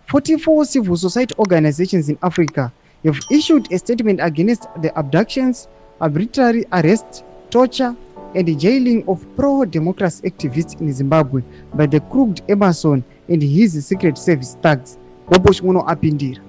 44 civil society organizations in Africa have issued a statement against the abductions, arbitrary arrest, torture, and jailing of pro-democracy activists in Zimbabwe by the crooked Emerson and his secret service thugs. Boboshmuno apindira.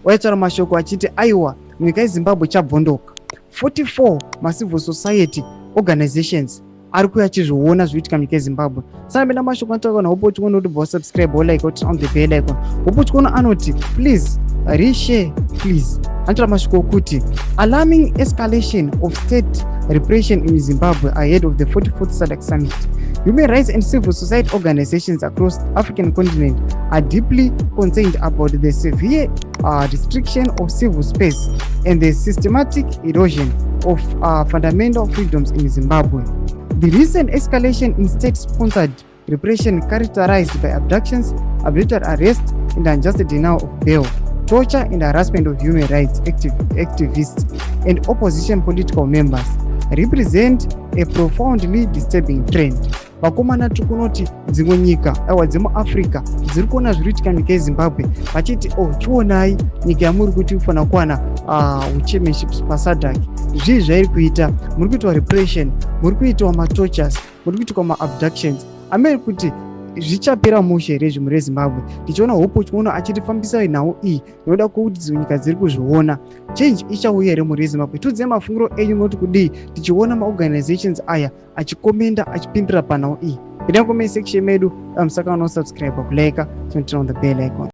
Waitaura mashoko achiti aiwa nyika yeZimbabwe chabvondoka. 44 civil society organizations ari kuuya achizviona zviitika munyika yeZimbabwe. Saka mena mashoko anotaura na Hope Chikono kuti subscribe or like or on the bell icon. Hope Chikono anoti please reshare please. Anotaura mashoko okuti alarming escalation of state repression in Zimbabwe ahead of the 44th Sadc summit. Human rights and civil society organizations across the African continent are deeply concerned about the severe restriction of civil space and the systematic erosion of fundamental freedoms in Zimbabwe. The recent escalation in state-sponsored repression characterized by abductions, arbitrary arrest, and unjust denial of bail, torture and harassment of human rights activists and opposition political members represent a profoundly disturbing trend. Vakomana tikunoti dzimwe nyika aiwa dzemuAfrica dziri kuona zviri kuitika nyika yeZimbabwe vachiti chionai nyika yamuri kuti ufana kuwana championships paSADC zvii zvairi kuita, muri kuitwa repression, muri kuitwa matortures, muri kuitwa maabductions amene kuti zvichapera mushe here zvimwe reZimbabwe. Tichiona Hope Chikono achitifambisa nhau iyi inoda kuti dzimwe nyika dziri kuzviona. Change ichauya here muri Zimbabwe. Tudze mafungiro enyu noti kudii tichiona maorganizations aya achikomenda achipindira panhau iyi. Pindai comment section medu, musaka subscribe, kulike, turn on the bell icon.